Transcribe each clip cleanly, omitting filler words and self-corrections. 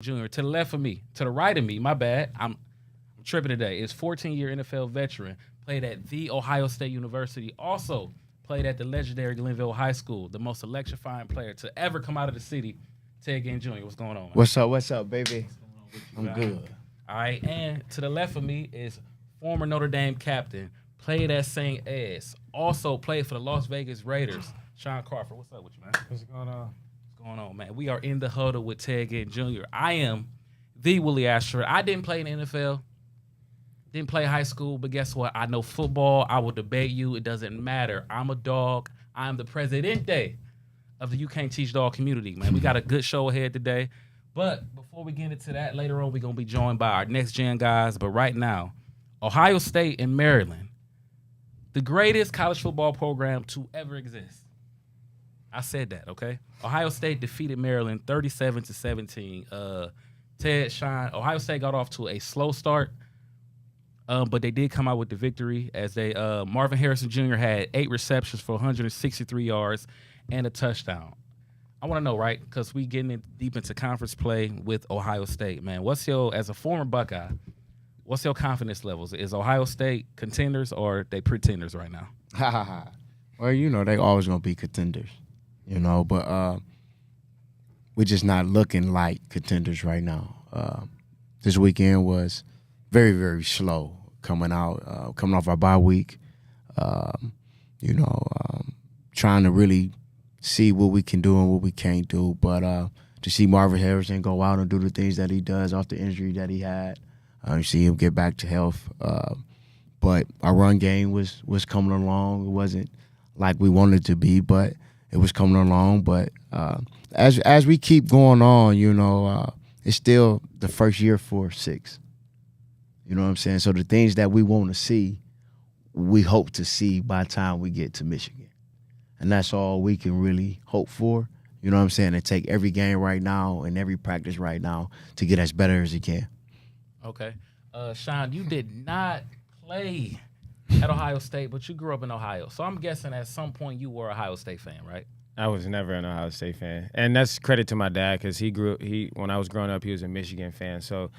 Jr. To the left of me, to the right of me, my bad. I'm tripping today. Is 14-year NFL veteran, played at the Ohio State University, also played at the legendary Glenville High School, the most electrifying player to ever come out of the city. Ted Ginn Jr. What's going on, man? What's up, baby? I'm good. All right, and to the left of me is former Notre Dame captain, played at St. Ed's, also played for the Las Vegas Raiders, Sean Crawford. What's up with you, man? What's going on? What's going on, man? We are in the huddle with Ted Ginn Jr. I am the Willie Ashford. I didn't play in the NFL, didn't play high school, but guess what? I know football. I will debate you. It doesn't matter. I'm a dog. I'm the presidente of the You Can't Teach Dog community, man. We got a good show ahead today. But before we get into that, later on, we're going to be joined by our next gen guys. But right now, Ohio State and Maryland, the greatest college football program to ever exist. I said that, okay? Ohio State defeated Maryland 37-17. Ted, Sean, Ohio State got off to a slow start, but they did come out with the victory as they Marvin Harrison Jr. had 8 receptions for 163 yards and a touchdown. I want to know, right, because we getting deep into conference play with Ohio State, man. As a former Buckeye, what's your confidence levels? Is Ohio State contenders or they pretenders right now? Well, they always gonna be contenders, but we're just not looking like contenders right now. This weekend was very, very slow coming off our bye week. Trying to really see what we can do and what we can't do. But to see Marvin Harrison go out and do the things that he does off the injury that he had, you see him get back to health. But our run game was coming along. It wasn't like we wanted it to be, but it was coming along. But as we keep going on, it's still the first year for 6. You know what I'm saying? So the things that we want to see, we hope to see by the time we get to Michigan. And that's all we can really hope for, you know what I'm saying, and take every game right now and every practice right now to get as better as he can. Okay. Sean, you did not play at Ohio State, but you grew up in Ohio. So I'm guessing at some point you were an Ohio State fan, right? I was never an Ohio State fan, and that's credit to my dad because when I was growing up, he was a Michigan fan. So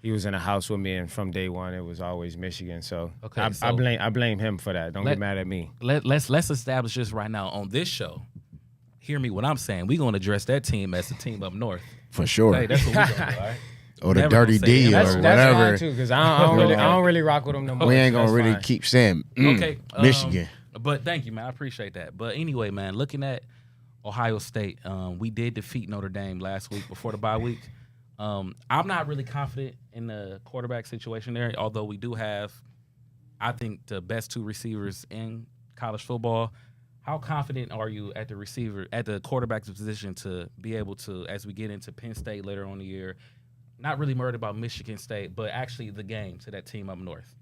he was in a house with me, and from day one, it was always Michigan. So, okay, I blame him for that. Don't get mad at me. Let's establish this right now on this show. Hear me what I'm saying. We're going to address that team as the team up north. For sure. Hey, that's what we're going to do, all right? Or the Dirty D or that's whatever. That's too, because I don't really rock with them no more. We ain't going to That's really fine. keep saying Okay, Michigan. But thank you, man. I appreciate that. But anyway, man, looking at Ohio State, we did defeat Notre Dame last week before the bye week. I'm not really confident in the quarterback situation there, although we do have, I think, the best 2 receivers in college football. How confident are you at the quarterback's position to be able to, as we get into Penn State later on in the year, not really worried about Michigan State, but actually the game to that team up north?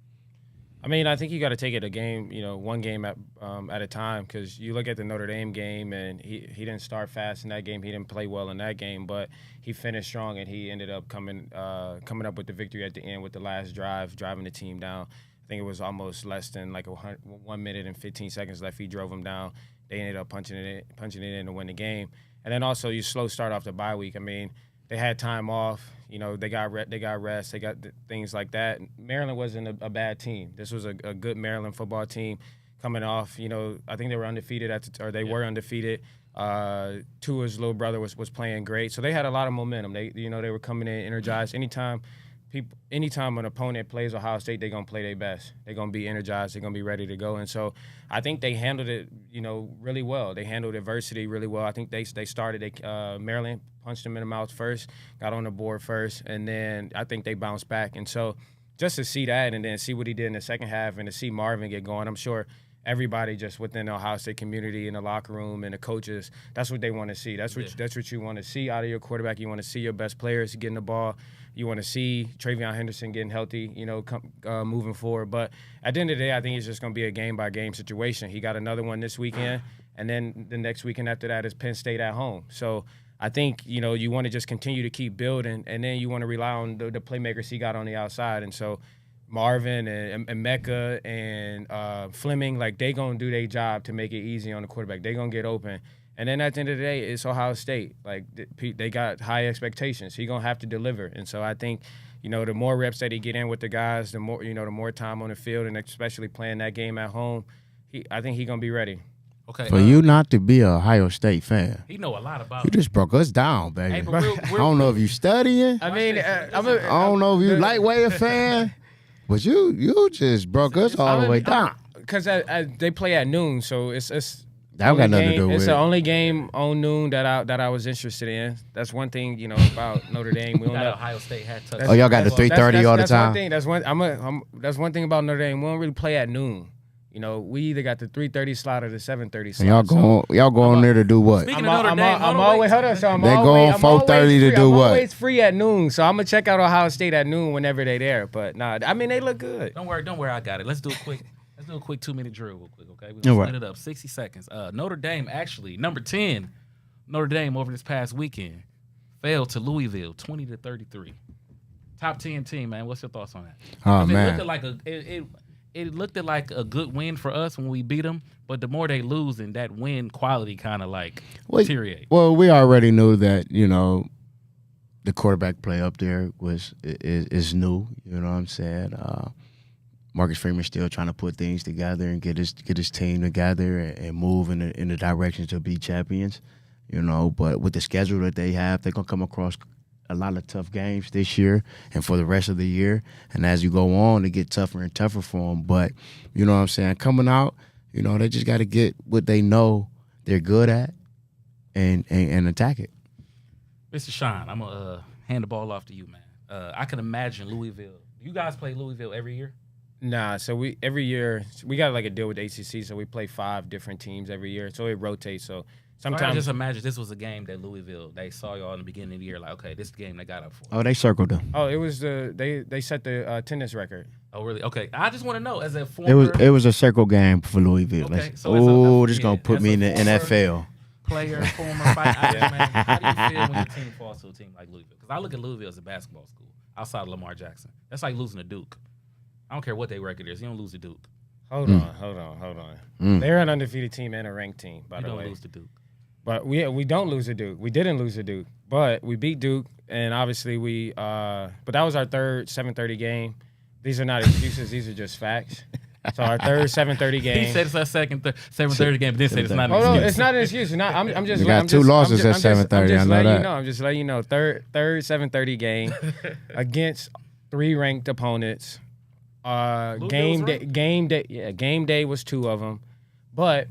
I mean, I think you got to take it a game, one game at a time, because you look at the Notre Dame game, and he didn't start fast in that game. He didn't play well in that game, but he finished strong, and he ended up coming up with the victory at the end with the last drive, driving the team down. I think it was almost less than 1 minute and 15 seconds left. He drove them down. They ended up punching it in to win the game. And then also you slow start off the bye week. I mean, they had time off. They got rest. They got things like that. Maryland wasn't a bad team. This was a good Maryland football team coming off. I think they were undefeated were undefeated. Tua's little brother was playing great, so they had a lot of momentum. They were coming in energized. Anytime an opponent plays Ohio State, they're gonna play their best. They're gonna be energized. They're gonna be ready to go. And so I think they handled it, really well. They handled adversity really well. I think they started. Maryland punched them in the mouth first, got on the board first, and then I think they bounced back. And so just to see that, and then see what he did in the second half, and to see Marvin get going, I'm sure everybody just within the Ohio State community, in the locker room, and the coaches, that's what they want to see. That's what you want to see out of your quarterback. You want to see your best players getting the ball. You want to see TreVeyon Henderson getting healthy, moving forward. But at the end of the day, I think it's just going to be a game-by-game situation. He got another one this weekend, and then the next weekend after that is Penn State at home. So I think, you want to just continue to keep building, and then you want to rely on the playmakers he got on the outside. And so Marvin and Mecca and Fleming, they going to do their job to make it easy on the quarterback. They going to get open. And then at the end of the day, it's Ohio State. Like they got high expectations. He's gonna have to deliver. And so I think, the more reps that he get in with the guys, the more time on the field, and especially playing that game at home, I think he's gonna be ready. Okay. For you not to be a Ohio State fan, he know a lot about you it. just broke us down, baby. Hey, but I don't know if you studying. I mean, I don't know if you lightweight fan, but you just broke us all the way down. Because they play at noon, so it's That got nothing to do with It's it. the only game on noon that I was interested in. That's one thing, about Notre Dame. We don't That know. Ohio State had touch. Oh, y'all got the 3:30 all the That's time? one thing. That's one thing about Notre Dame. We don't really play at noon. We either got the 3:30 slot or the 7:30 slot. And y'all going there to do what? Speaking of Notre Dame, I'm always hold on. So I'm They go always, on I'm always 4:30 to free. do I'm what? always free at noon, so I'm gonna check out Ohio State at noon whenever they there. But nah, I mean they look good. Don't worry, I got it. Let's do a quick 2-minute drill real quick, okay? We're All gonna right. split it up. 60 seconds. Notre Dame actually, number 10, Notre Dame over this past weekend fell to Louisville 20-33. Top 10 team, man. What's your thoughts on that? Oh, It man. looked like a good win for us when we beat them, but the more they lose, and that win quality kind of deteriorate. Well, we already knew that, the quarterback play up there is new. You know what I'm saying? Marcus Freeman still trying to put things together and get his team together and move in the direction to be champions. But with the schedule that they have, they're gonna come across a lot of tough games this year and for the rest of the year. And as you go on, it get tougher and tougher for them. But you know what I'm saying? Coming out, they just got to get what they know they're good at and attack it. Mr. Sean, I'm gonna hand the ball off to you, man. I can imagine Louisville. You guys play Louisville every year? Nah, so every year we got like a deal with the ACC, so we play 5 different teams every year, so it rotates. So I sometimes just imagine this was a game that Louisville, they saw y'all in the beginning of the year, like, okay, this is the game they got up for. Oh, they circled them. it was they set the attendance record. Oh, really? Okay. I just want to know, as a former It was a circle game for Louisville. Okay, This so is gonna put as me a in the former- NFL. player, former fighter, man, how do you feel when your team falls to a team like Louisville? Because I look at Louisville as a basketball school outside of Lamar Jackson. That's like losing to Duke. I don't care what their record is. You don't lose to Duke. Hold on. They're an undefeated team and a ranked team, by You the don't way. lose to Duke. But we don't lose to Duke. We didn't lose to Duke, but we beat Duke, and obviously but that was our third 7:30 game. These are not excuses; these are just facts. So our third 7:30 game. He said it's our second 7:30 game, but then said it's not an Oh no, excuse. it's not an excuse. I'm just. We got I'm two just, losses I'm at just, I'm just 7:30, I know letting that. you know. I'm just letting you know. Third 7:30 game against 3 ranked opponents. Game day was 2 of them, but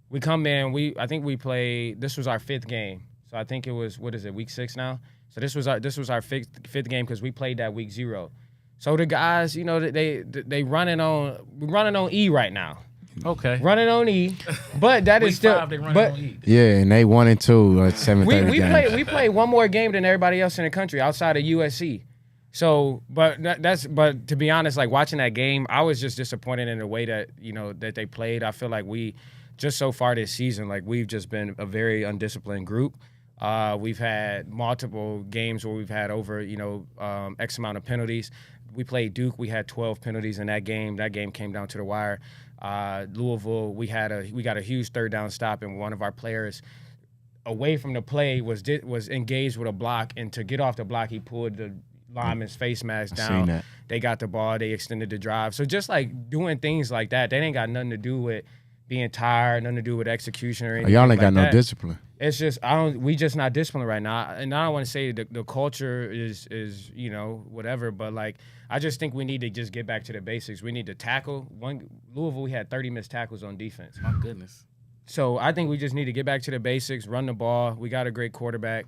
we come in. I think we played. This was our 5th game, so I think it was week 6 now. So this was our 5th game because we played that week 0. So the guys, they running on E right now. Okay. Running on E, but that Week is still. 5, they running But on E. Yeah, and they 1 and 2 at 7:30 we games. play 1 more game than everybody else in the country outside of USC. So, but to be honest, like watching that game, I was just disappointed in the way that that they played. I feel like we just so far this season, like we've just been a very undisciplined group. We've had multiple games where we've had over X amount of penalties. We played Duke. We had 12 penalties in that game. That game came down to the wire. Louisville, we got a huge 3rd down stop, and one of our players away from the play was engaged with a block, and to get off the block, he pulled the lineman's face mask down. seen that. They got the ball. They extended the drive. So just like doing things like that, ain't got nothing to do with being tired, nothing to do with execution or anything. Y'all ain't like got no that. discipline. It's just we just not disciplined right now, and I don't want to say the culture is whatever, but like I just think we need to just get back to the basics. We need to tackle. Louisville, we had 30 missed tackles on defense. My goodness. So I think we just need to get back to the basics, run the ball. We got a great quarterback,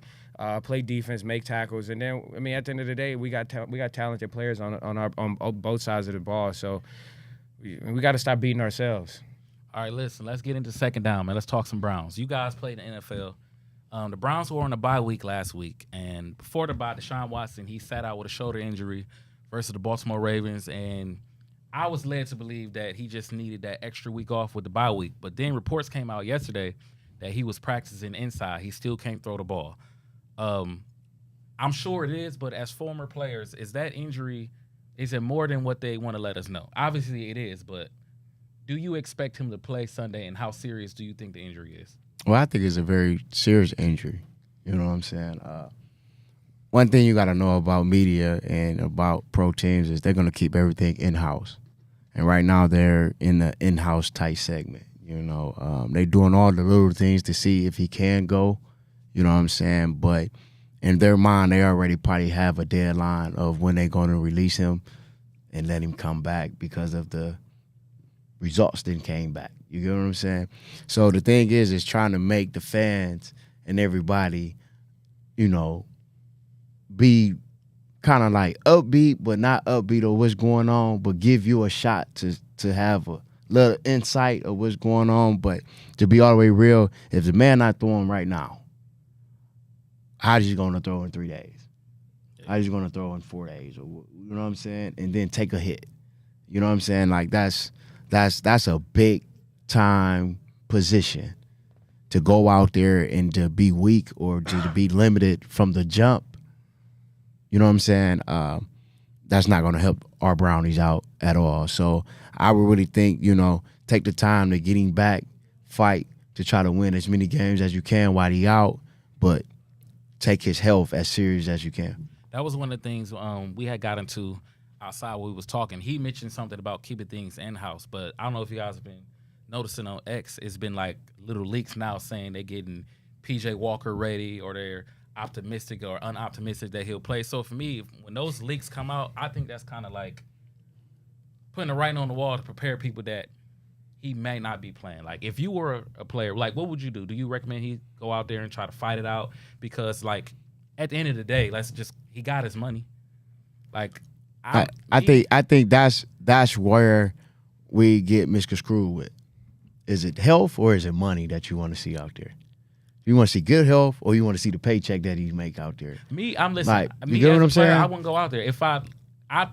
play defense, make tackles, and then at the end of the day, we got talented players on both sides of the ball. So we got to stop beating ourselves. All right, listen, let's get into second down, man. Let's talk some Browns. You guys played in the NFL. The Browns were on a bye week last week, and before the bye, Deshaun Watson, he sat out with a shoulder injury versus the Baltimore Ravens, and I was led to believe that he just needed that extra week off with the bye week. But then reports came out yesterday that he was practicing inside. He still can't throw the ball. I'm sure it is, but as former players, is that injury, is it more than what they want to let us know? Obviously it is, but do you expect him to play Sunday, and how serious do you think the injury is? Well, I think it's a very serious injury. You know what I'm saying? One thing you got to know about media and about pro teams is they're going to keep everything in-house. And right now they're in the in-house tight segment. You know, they doing all the little things to see if he can go. You know what I'm saying? But in their mind, they already probably have a deadline of when they're going to release him and let him come back because of the results that came back. You get what I'm saying? So the thing is trying to make the fans and everybody, you know, be kind of like upbeat, but not upbeat of what's going on, but give you a shot to have a little insight of what's going on. But to be all the way real, if the man not throwing right now, how is he going to throw in 3 days? How is he going to throw in 4 days? Or, you know what I'm saying? And then take a hit. You know what I'm saying? Like that's a big time position to go out there and to be weak or to be limited from the jump. You know what I'm saying? That's not going to help our Brownies out at all. So I would really think, you know, take the time to get him back, fight to try to win as many games as you can while he out, but take his health as serious as you can. That was one of the things we had got into outside when we was talking. He mentioned something about keeping things in-house, but I don't know if you guys have been noticing on X, it's been like little leaks now saying they're getting PJ Walker ready or they're optimistic or unoptimistic that he'll play. So for me, when those leaks come out, I think that's kind of like putting a writing on the wall to prepare people that he may not be playing. Like if you were a player, like what would you do? Do you recommend he go out there and try to fight it out? Because like at the end of the day, he got his money. Like I think that's where we get misconstrued with. Is it health or is it money that you want to see out there? You want to see good health or you want to see the paycheck that he make out there? I'm listening. Like, you get what I'm saying? I wouldn't go out there. If I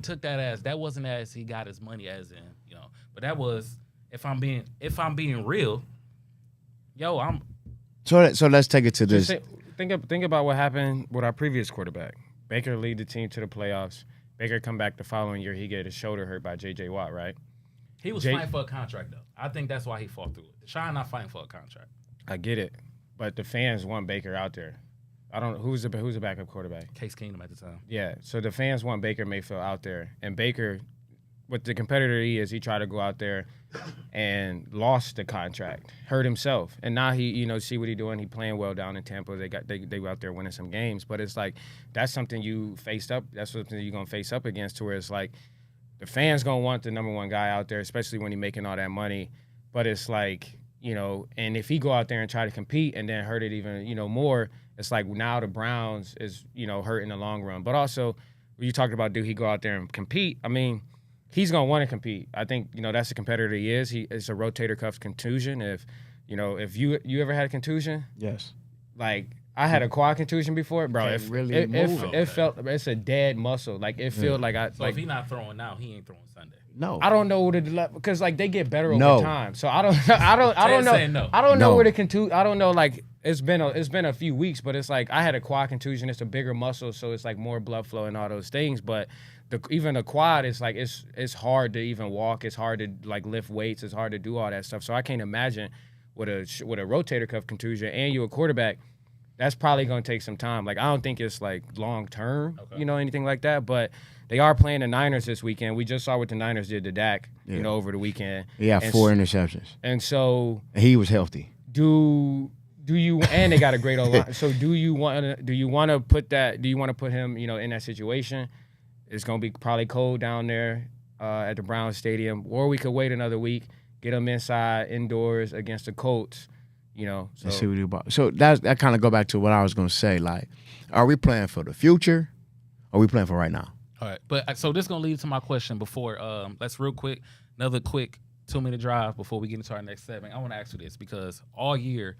took that as that wasn't as he got his money as in, you know, but that was if I'm being real, yo, So let's take it to this. Think about what happened with our previous quarterback. Baker lead the team to the playoffs. Baker come back the following year, he get his shoulder hurt by J.J. Watt, right? He was fighting for a contract, though. I think that's why he fought through it. Deshaun not fighting for a contract. I get it, but the fans want Baker out there. I don't know who's the backup quarterback. Case Keenum at the time. Yeah, so the fans want Baker Mayfield out there, and Baker, what the competitor he is, he tried to go out there and lost the contract, hurt himself, and now he, you know, see what he doing. He playing well down in Tampa. They were out there winning some games, but it's like that's something you faced up. That's something you're gonna face up against, to where it's like the fans gonna want the number one guy out there, especially when he's making all that money. But it's like, you know, and if he go out there and try to compete and then hurt it even, you know, more, it's like now the Browns is, you know, hurt in the long run. But also, when you talked about do he go out there and compete? I mean, he's gonna want to compete. I think, you know, that's the competitor he is. It's a rotator cuff contusion. If you ever had a contusion, Yes. like I had a quad contusion before, bro. Can't really move. It felt it's a dead muscle. Like it felt like So if he's not throwing now, he ain't throwing Sunday. No. I don't know what it because like they get better No. over time. So I don't know. saying no. I don't know No. where the contusion. I don't know. Like it's been a few weeks, but it's like I had a quad contusion. It's a bigger muscle, so it's like more blood flow and all those things. But even the quad is like it's hard to even walk. It's hard to like lift weights. It's hard to do all that stuff. So I can't imagine with a rotator cuff contusion and you a quarterback. That's probably going to take some time. Like, I don't think it's, like, long-term, you know, anything like that. But they are playing the Niners this weekend. We just saw what the Niners did to Dak, you know, over the weekend. He had 4 interceptions. And so And he was healthy. do you – and they got a great O-line. So do you want to put him, you know, in that situation? It's going to be probably cold down there at the Browns Stadium. Or we could wait another week, get him indoors against the Colts. You know, so See what he about. So that kind of go back to what I was gonna say. Like, are we playing for the future? Or are we playing for right now? All right, but so this is gonna lead to my question before. Let's real quick, another quick 2-minute drive before we get into our next segment. I want to ask you this because all year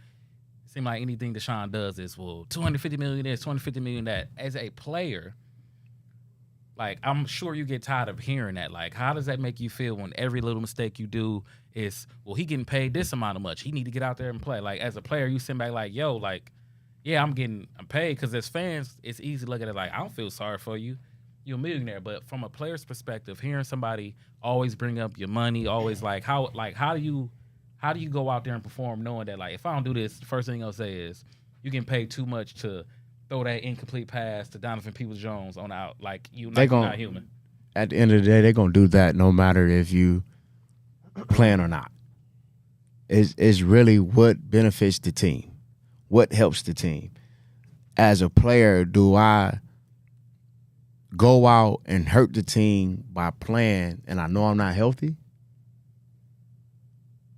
it seems like anything Deshaun does is $250 million this, $250 million that. As a player, like I'm sure you get tired of hearing that. Like, how does that make you feel when every little mistake you do is, well, he getting paid this amount of much. He need to get out there and play. Like as a player, you sit back like, yo, like, yeah, I'm paid. Because as fans, it's easy to look at it like, I don't feel sorry for you. You're a millionaire. But from a player's perspective, hearing somebody always bring up your money, always like, how do you How do you go out there and perform knowing that, like, if I don't do this, the first thing I'll say is you getting paid too much to throw that incomplete pass to Donovan Peoples-Jones on out. Like, you're not human. At the end of the day, they're going to do that no matter if you playing or not. It's really what benefits the team, what helps the team. As a player, do I go out and hurt the team by playing and I know I'm not healthy?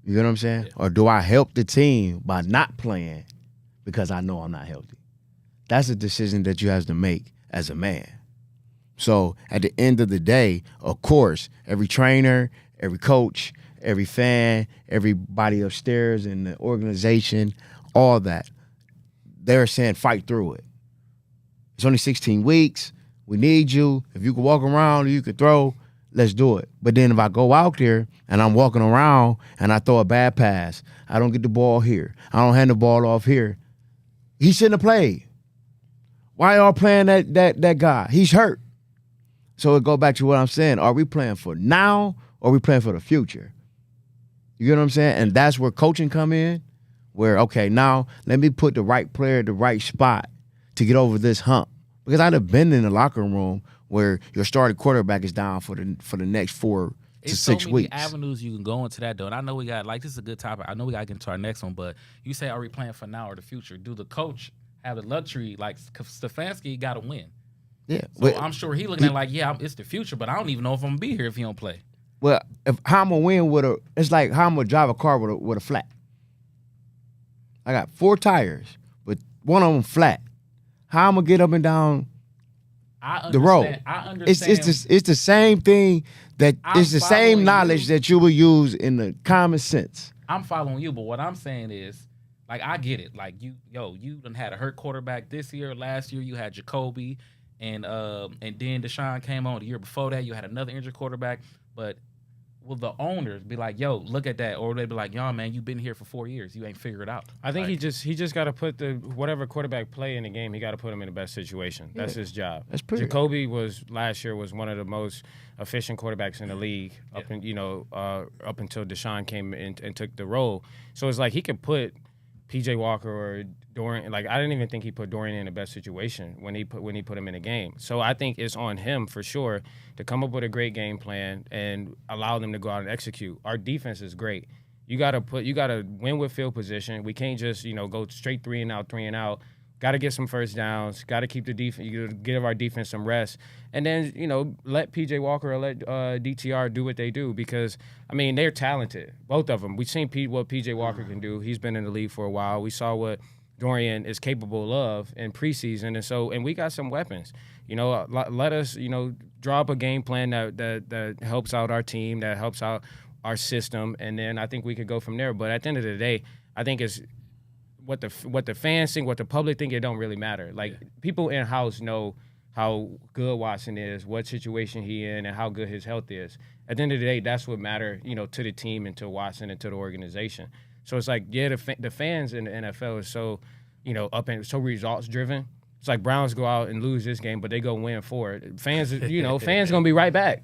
You know what I'm saying? Yeah. Or do I help the team by not playing because I know I'm not healthy? That's a decision that you have to make as a man. So at the end of the day, of course, every trainer, every coach, every fan, everybody upstairs in the organization, all that, they're saying fight through it. It's only 16 weeks. We need you. If you can walk around, you can throw, let's do it. But then if I go out there and I'm walking around and I throw a bad pass, I don't get the ball here, I don't hand the ball off here, he shouldn't have played. Why y'all playing that guy? He's hurt. So it go back to what I'm saying. Are we playing for now or are we playing for the future? You get what I'm saying? And that's where coaching come in, where, okay, now let me put the right player at the right spot to get over this hump. Because I'd have been in the locker room where your starting quarterback is down for the next 4 to 6 weeks. There's so many avenues you can go into that, though. And I know we got, like, this is a good topic. I know we got to get into our next one, but you say, are we playing for now or the future? Do the coach have the luxury, like Stefanski got to win? Yeah. So I'm sure he looking at like, yeah, it's the future, but I don't even know if I'm going to be here if he don't play. Well, how I'm going to win with it's like how I'm going to drive a car with a flat. I got 4 tires, but one of them flat. How I'm going to get up and down the road? I understand. It's the same thing it's the same knowledge that you would use in the common sense. I'm following you, but what I'm saying is, like, I get it. Like, you done had a hurt quarterback this year. Last year you had Jacoby, and then Deshaun came on. The year before that you had another injured quarterback. But will the owners be like, yo, look at that? Or they be like, yo, man, you've been here for 4 years. You ain't figured it out. I think he just got to put whatever quarterback play in the game, he got to put him in the best situation. That's his job. That's pretty. Jacoby last year was one of the most efficient quarterbacks in the league up until Deshaun came in and took the role. So it's like he could put PJ Walker or Dorian, like, I didn't even think he put Dorian in the best situation when he put him in the game. So I think it's on him for sure to come up with a great game plan and allow them to go out and execute. Our defense is great. You gotta win with field position. We can't just go straight 3 and out. Got to get some first downs. Got to keep the defense. Give our defense some rest, and then let PJ Walker or let DTR do what they do, because I mean they're talented, both of them. We've seen what PJ Walker can do. He's been in the league for a while. We saw what Dorian is capable of in preseason, and we got some weapons. Let us draw up a game plan that helps out our team, that helps out our system, and then I think we could go from there. But at the end of the day, I think it's what the fans think, what the public think, it don't really matter. Like, people in-house know how good Watson is, what situation he in, and how good his health is. At the end of the day, that's what matter, to the team and to Watson and to the organization. So it's like, yeah, the fans in the NFL is so, up and so results driven. It's like Browns go out and lose this game, but they go win 4. Fans, fans gonna be right back.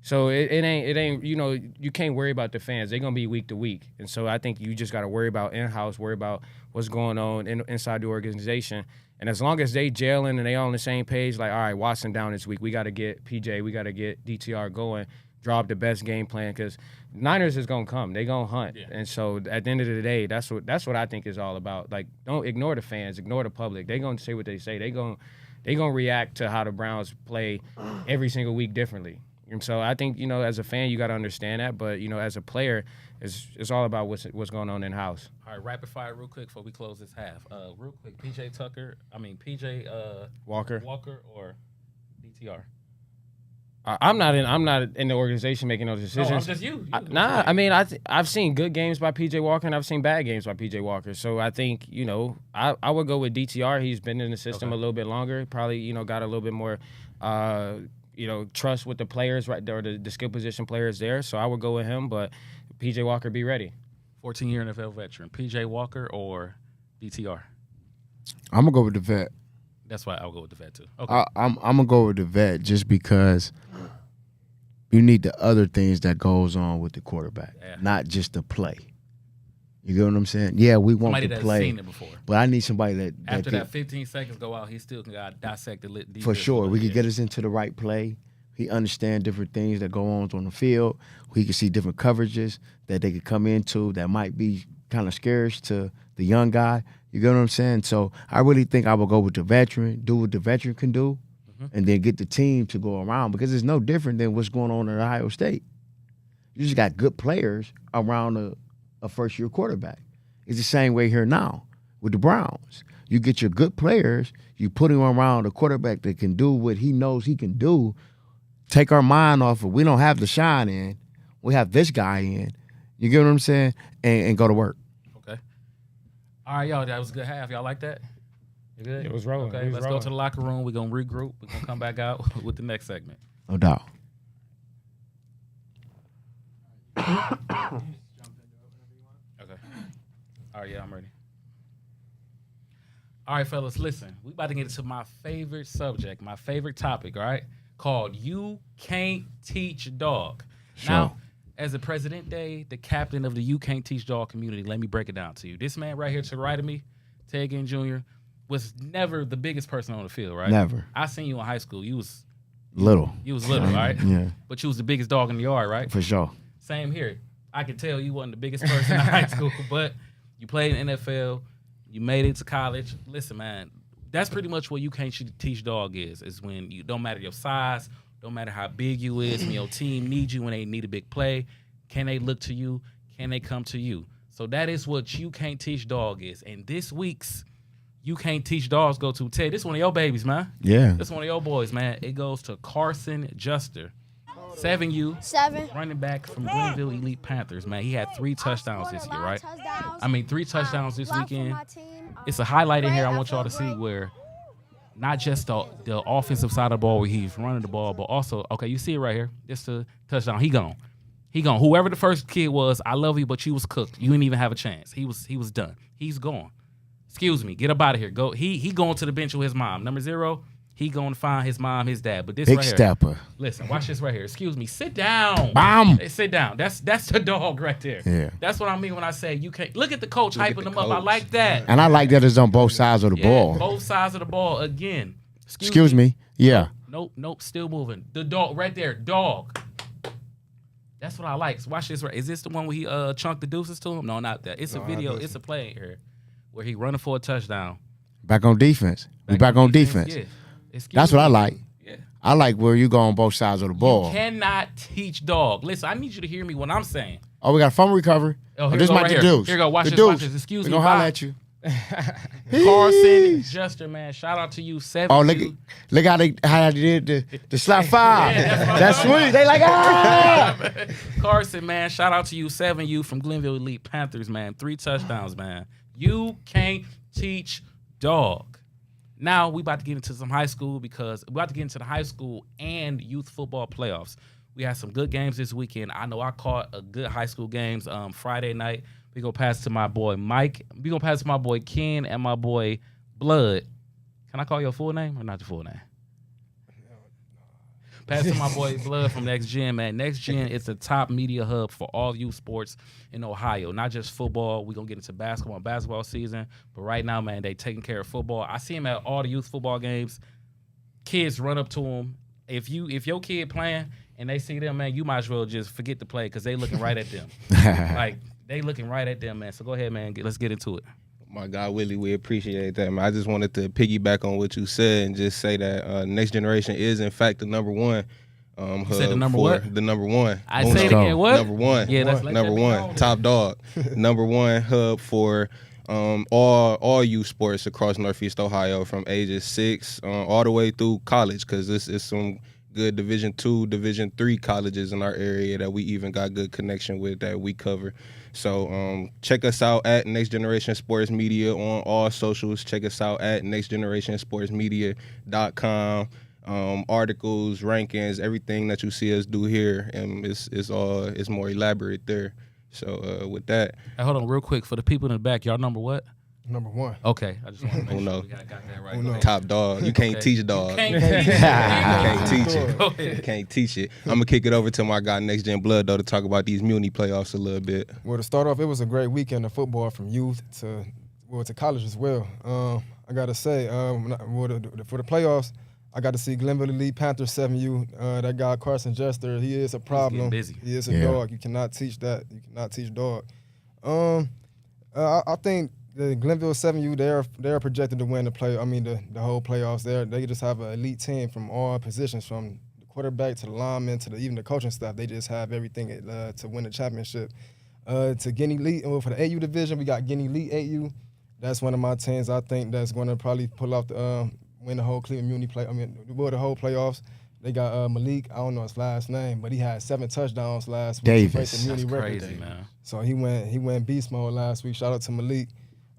So it ain't you can't worry about the fans. They're going to be week to week. And so I think you just got to worry about in-house, worry about what's going on inside the organization. And as long as they gelling and they all on the same page, like, all right, Watson down this week, we got to get PJ, we got to get DTR going, draw up the best game plan, because Niners is going to come. They going to hunt. Yeah. And so at the end of the day, that's what I think is all about. Like, don't ignore the fans, ignore the public. They going to say what they say. They going to react to how the Browns play every single week differently. And so I think, as a fan, you got to understand that. But, as a player, it's all about what's going on in-house. All right, rapid fire real quick before we close this half. Real quick, PJ Walker or DTR? I'm not in the organization making those decisions. No, I'm just you. I mean, I've seen good games by PJ Walker and I've seen bad games by PJ Walker. So I think, I would go with DTR. He's been in the system a little bit longer. Probably, got a little bit more trust with the players, right there, the skill position players there. So I would go with him, but PJ Walker, be ready. 14-year NFL veteran, PJ Walker or DTR? I'm gonna go with the vet. That's why I'll go with the vet too. Okay. I'm gonna go with the vet just because you need the other things that goes on with the quarterback, not just the play. You get what I'm saying? Yeah, we want Somebody to that's play, seen it before. but I need somebody that After can, that 15 seconds go out, he still can dissect the defense. for sure. We Yeah. could get us into the right play. He understand different things that go on the field. We can see different coverages that they could come into that might be kind of scarce to the young guy. You get what I'm saying? So I really think I will go with the veteran, do what the veteran can do, and then get the team to go around, because it's no different than what's going on at Ohio State. You just got good players around a first-year quarterback. It's the same way here now with the Browns. You get your good players, you put him around a quarterback that can do what he knows he can do, take our mind off of we don't have the shine in, we have this guy in. You get what I'm saying? And go to work. Okay. All right, y'all. That was a good half. Y'all like that? You good? It was rolling. Okay, It was let's go rolling. to the locker room. We're going to regroup. We're going to come back out with the next segment. No doubt. Okay. All right, yeah, I'm ready. All right, fellas, listen. We about to get into my favorite subject, my favorite topic, all right? Called You Can't Teach Dog. Sure. Now, as a President Day, the captain of the You Can't Teach Dog community, let me break it down to you. This man right here to the right of me, Ted Ginn Jr., was never the biggest person on the field, right? Never. I seen you in high school. You was Little. little, right? Yeah, But you was the biggest dog in the yard, right? for sure. Same here. I could tell you wasn't the biggest person in high school, but you played in NFL. You made it to college. Listen, man, that's pretty much what You Can't Teach Dog is when you don't matter your size, don't matter how big you is, when your team needs you when they need a big play, can they look to you? Can they come to you? So that is what You Can't Teach Dog is. And this week's You Can't Teach Dogs go to Ted. This one of your babies, man. Yeah. This one of your boys, man. It goes to Carson Juster. 7U. 7. Running back from Glenville Elite Panthers, man. He had 3 touchdowns this year, right? I mean, 3 touchdowns this weekend. It's a highlight in here I want y'all to see where not just the offensive side of the ball where he's running the ball, but also, okay, you see it right here. This the touchdown. He gone. He gone. Whoever the first kid was, I love you, but you was cooked. You didn't even have a chance. He was done. He's gone. Excuse me. Get up out of here. Go. He going to the bench with his mom. Number 0. He going to find his mom, his dad. But this Big right here. stepper. Listen, watch this right here. Excuse me. Sit down. Bam. Hey, sit down. That's the dog right there. Yeah. That's what I mean when I say you can't. Look at the coach Look at hyping the him up. I coach. like that. And I like that it's on both sides of the Yeah, ball. both sides of the ball again. Excuse me. Yeah. Nope. Still moving. The dog right there. Dog. That's what I like. So watch this right. Is this the one where he chunked the deuces to him? No, not that. It's a video. It's a play here where he running for a touchdown. Back on defense. We back on defense. Yeah. Excuse That's what I me. like. Yeah. I like where you go on both sides of the ball. You cannot teach dog. Listen, I need you to hear me when I'm saying. Oh, we got a fumble recovery. Oh, here this go might right be here. Deuce. Here you go. Watch the this. Deuce. Watch this. Excuse we me. gonna holler Bye. at you. Carson Juster, man. Shout out to you. 7. Oh, look how they did the slap 5. Yeah, that's sweet. They like Carson, man. Shout out to you. 7U from Glenville Elite Panthers, man. 3 touchdowns, man. You can't teach dog. Now we about to get into some high school because we about to get into the high school and youth football playoffs. We had some good games this weekend. I know I caught a good high school games Friday night. We gonna pass to my boy Mike. We gonna pass to my boy Ken and my boy Blood. Can I call your full name or not your full name? Pass to my boy Blood from Next Gen, man. Next Gen is the top media hub for all youth sports in Ohio. Not just football. We're going to get into basketball season. But right now, man, they taking care of football. I see them at all the youth football games. Kids run up to them. If your kid playing and they see them, man, you might as well just forget to play because they looking right at them. Like, they looking right at them, man. So go ahead, man. Let's get into it. My God, Willie, we appreciate that, man. I just wanted to piggyback on what you said and just say that Next Generation is, in fact, the number 1. You said the number for what? The number 1. I say it again. What? Number 1. Yeah, let's let number that be 1. known. Top dog. Number 1 hub for all youth sports across Northeast Ohio from ages 6 all the way through college, because this is some good Division II, Division III colleges in our area that we even got good connection with that we cover. So check us out at Next Generation Sports Media on all socials. Check us out at nextgenerationsportsmedia.com. Articles, rankings, everything that you see us do here, and it's more elaborate there. So with that, Hey, hold on real quick. For the people in the back, y'all number what? Number 1. Okay, I just want to make Oh, sure no. we got that right. Oh, Go no. ahead. Top dog. You can't Okay. teach dog. Can't You teach it. can't teach it. Go ahead. Can't teach it. I'm gonna kick it over to my guy Next Gen Blood though to talk about these Muni playoffs a little bit. Well, to start off, it was a great weekend of football from youth to college as well. I gotta say, for the playoffs, I got to see Glenville Elite Panthers 7U. That guy Carson Jester, he is a problem. busy. He is a Yeah. dog. You cannot teach that. You cannot teach dog. I think the Glenville 7U they're projected to win the whole playoffs. They just have an elite team from all positions, from the quarterback to the lineman to even the coaching staff. They just have everything to win the championship. To Guinea Elite, for the AU division, we got Guinea Elite AU. That's one of my teams. I think that's going to probably pull off the win the whole Cleveland Muni the whole playoffs. They got Malik. I don't know his last name, but he had 7 touchdowns last week. Davis. To break the Muni That's record. crazy, man. So he went beast mode last week. Shout out to Malik.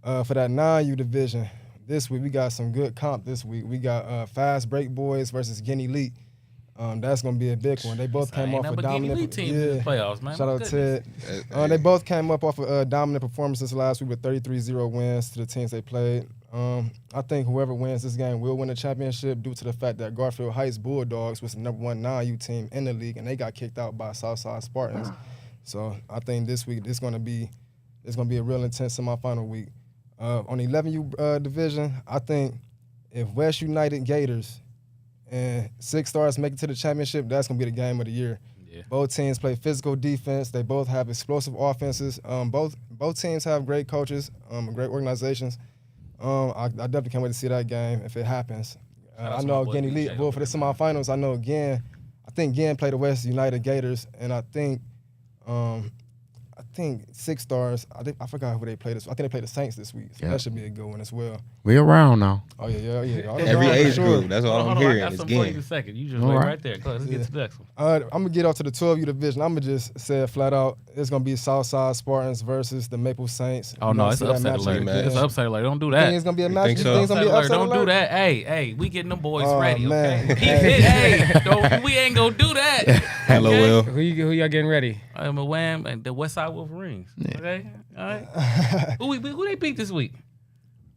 For that 9U division, this week we got some good comp. This week we got Fast Break Boys versus Guinea Elite. That's gonna be a big one. They both came off Ain't of nothing but Guinea dominant. Elite teams in the playoffs, man. Shout My out goodness. Ted. They both came up off of dominant performances last week with 33-0 wins to the teams they played. I think whoever wins this game will win the championship due to the fact that Garfield Heights Bulldogs was the number 1 9U team in the league, and they got kicked out by Southside Spartans. So I think this week it's gonna be a real intense semifinal week. On the 11U division, I think if West United Gators and Six Stars make it to the championship, that's gonna be the game of the year. Yeah. Both teams play physical defense. They both have explosive offenses. Both teams have great coaches, great organizations. I definitely can't wait to see that game if it happens. Shout out I to know my boy Guinea BJ Elite. Well, for the over there, man. semifinals, I think Ginn played the West United Gators, and I think Six Stars. I forgot who they played this. I think they played the Saints this week. So Yeah. that should be a good one as well. We around now. Oh yeah. Every For age sure. group. That's all Hold I'm on, I hearing got is something for you in game. a second. You just All wait right. right there. Go ahead, let's get to the next one. I'm gonna get off to the 12U division. I'm gonna just say it flat out. It's gonna be Southside Spartans versus the Maple Saints. Oh You no, wanna it's see an that upset matchup alert. man. It's an upset alert. Don't do You that. think it's gonna be a You match? think You so? think it's gonna be an Upset upset alert. Don't alert? do that. Hey, we getting them boys Oh, ready, man. okay? We ain't gonna do that. Hello, Okay? Will. Who y'all getting ready? I'm a Wham and the West Side Wolverines. Okay, all right. Who they beat this week?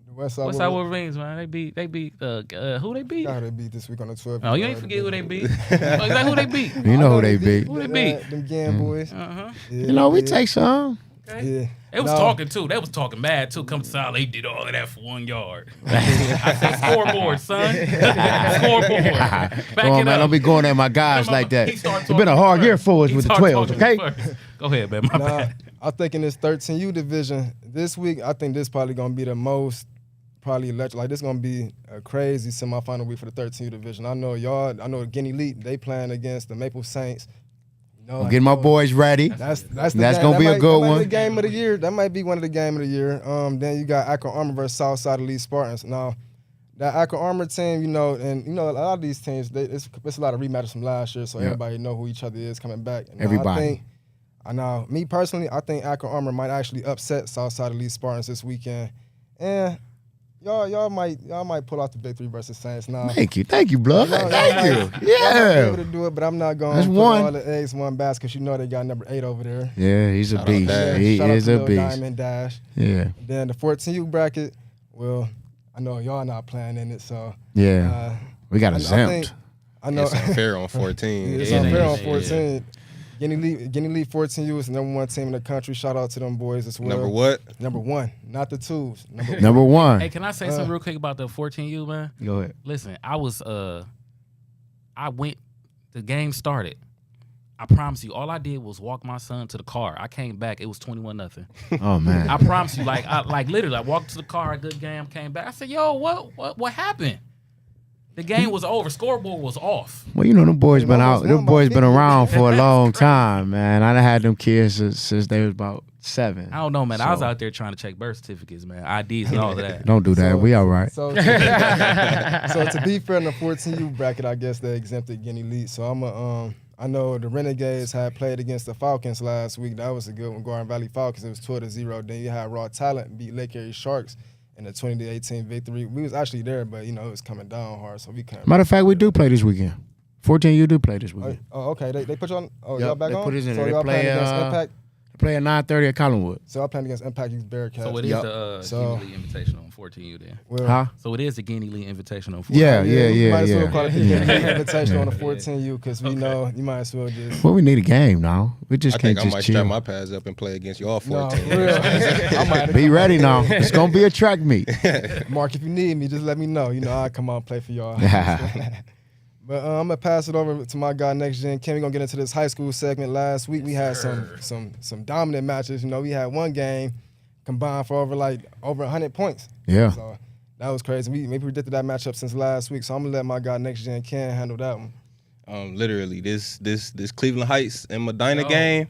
The West Side West Side Wolverines. Wolverines, man. They beat who they beat? Got who they beat this week on the 12. Oh, you ain't forget who they beat. Oh, is that who they beat? You know who they beat. Who they beat? Them Ginn boys. Uh-huh. Yeah, You know, we yeah, take some. Yeah. They was No. talking too. They was talking mad too. Come to South, they did all of that for 1 yard. I said scoreboard, son. Scoreboard. Back Come on, it man. up. Don't be going at my guys Come on, like that. he It's started been a talking hard first. year for us He with the started 12s, talking okay? first. Go ahead, man. My Nah, bad. I think in this 13U division this week, I think this probably gonna be the most electric. Like this gonna be a crazy semifinal week for the 13U division. I know Guinea Elite. They playing against the Maple Saints. You know, I'm getting my boys ready. That's the That's game. gonna be a good that might one. be the game of the year. That might be one of the game of the year. Then you got Akron Armor versus Southside Elite Spartans. Now, that Akron Armor team, a lot of these teams, it's a lot of rematches from last year, so Yeah. everybody know who each other is coming back. And Everybody. me personally, I think Akron Armor might actually upset Southside Elite Spartans this weekend. And y'all might pull out the victory versus Saints. Now, Thank you, blood. y'all Thank might- you. y'all might be able Yeah. to do it, but I'm not going That's to put one. all the eggs in one basket because you know they got number 8 over there. Yeah, he's a Shout out beast. Dash. He Shout out is to a Lil beast. Diamond Dash. Yeah. Then the 14U bracket, well, I know y'all not playing in it, so Yeah. We got I exempt. think I know It's unfair on 14. it's Yeah, unfair on yeah. 14. Guinea Elite 14U is the number 1 team in the country. Shout out to them boys as well. Number what? Number 1, not the twos. Number one. Number one. Hey, can I say something real quick about the 14U, man? Go ahead. Listen, the game started. I promise you, all I did was walk my son to the car. I came back, it was 21-0. Oh man. I promise you, literally, I walked to the car, a good game, came back. I said, yo, what happened? The game was over. Scoreboard was off. Well, them boys been almost out. Them won boys by been 50. around for a long That's time, man. I done had them kids since they was about 7. I don't know, man. I was So- out there trying to check birth certificates, man, IDs and all of that. Don't do that. So- We all right. So, so to be fair, in the 14U bracket, I guess they exempted Guinea Elite. So I know the Renegades had played against the Falcons last week. That was a good one. Garden Valley Falcons. It was 12-0. Then you had Raw Talent beat Lake Erie Sharks in the 20-18 victory. We was actually there, but it was coming down hard, so we couldn't. Matter of fact, we do play this weekend. 14, you do play this weekend. Oh, okay. They put you on. Oh, Yep, y'all back they on. put us in so there. They y'all play, playing against Impact. play at 9:30 at Collinwood. So I'm playing against Impact Youth Bearcats. So it is Yup. the So- Guinea League Invitational on 14U then. Well, Huh? So it is the Guinea League Invitational on 14U. Yeah, we might as well call it the yeah. invitation on the 14U because we know you might as well just. Well, we need a game now. We just I can't think I just might chill. strap my pads up and play against y'all No, 14. for real. I might Be ready now. It's gonna be a track meet. Mark, if you need me, just let me know. You know, I'll come out and play for y'all. But I'm gonna pass it over to my guy Next Gen. Ken, we gonna get into this high school segment. Last week we had some dominant matches. You know, we had one game combined for over 100 points. Yeah. So that was crazy. We maybe predicted that matchup since last week. So I'm gonna let my guy Next Gen Ken handle that one. Literally, this Cleveland Heights and Medina game.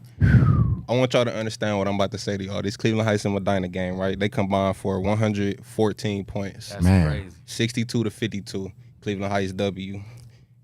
I want y'all to understand what I'm about to say to y'all. This Cleveland Heights and Medina game, right? They combined for 114 points, That's Man. crazy. 62-52. Cleveland Heights W.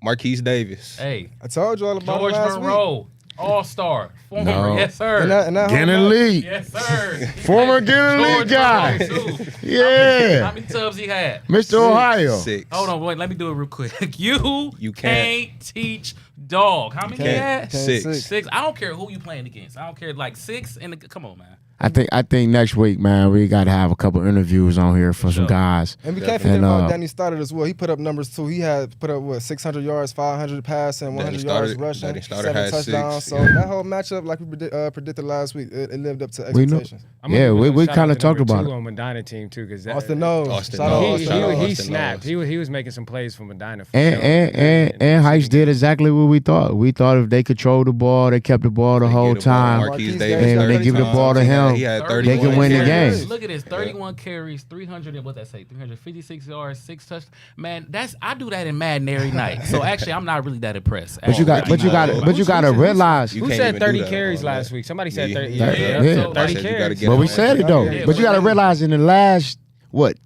Marquise Davis. Hey, I told you all about George it last week. Monroe, All-Star, former, No. yes sir. And that whole Guinea match- League. Yes sir. Former Guinea League George guy. Monroe, too. How Yeah. many tubs he had? Mr. Ohio. 6. Hold on, wait. Let me do it real quick. You You can't teach dog. How many he had? Can't 6. six. 6. I don't care who you playing against. I don't care. Like 6 and come on, man. I think next week, man, we got to have a couple interviews on here for some sure. guys. And we can't forget And, about Danny Stoddard as well. He put up numbers too. He had put up 600 yards, 500 passing, 100 yards Stoddard- rushing, Danny Stoddard 7 had touchdowns. 6, So yeah. that whole matchup, like we predicted last week, it lived up to We know- expectations. I'm gonna Yeah, give a we shout kinda out to talked number about 2 it. on Medina team too, because Austin Knowles. Austin Shout out Knowles. Austin Shout out Knowles. he Austin snapped. Knowles. He was making some plays for Medina. For sure. And Heights did exactly what we thought. We thought if they controlled the ball, they kept the ball the whole Get the ball to time. Marquise Marquise Davis, Davis, and they 30 give the ball to times. him. He had 31 They can win the carries. game. Look at this: 31 carries, 300 and what that say? 356 yards, 6 touchdowns. Man, I do that in Madden every night. So actually, I'm not really that impressed. But you got to realize. You Who can't said even do 30 that carries on last that. week? Somebody said 30. Yeah. Yeah, Yeah. so I 30 said you gotta carries. get But on we that. said it though. Yeah, But you got to but- realize in the last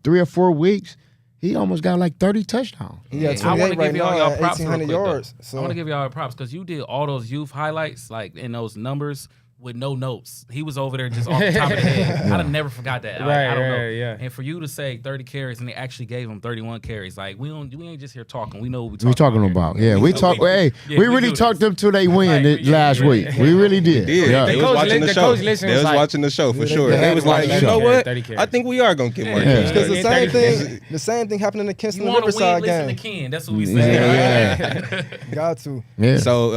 3 or 4 weeks, he almost got like 30 touchdowns. Yeah, I 28 want to right give y'all now at props. 1,800 real quick, though. yards. So I want to give y'all props because you did all those youth highlights like in those numbers with no notes. He was over there just off the top of the head. I'd have never forgot that. I don't know. Right, yeah. And for you to say 30 carries and they actually gave him 31 carries, like we ain't just here talking. We know what We talking about. Yeah, we talk. Hey, yeah, we we really do talked this. them till they win Right, yeah, last yeah, week. yeah. We really did. Did. Yeah. They The was coach watching li- the the show. coach listen They was was like- watching the show for Yeah, sure. they They had was to like, watch you that know shit. what? 30 carries. I think we are gonna get more Yeah. carries. because the Yeah, same 30 thing, the same thing happened in the You Kinston want to win? Riverside Listen to game. Ken. That's what we say. Yeah. Got to. Yeah. So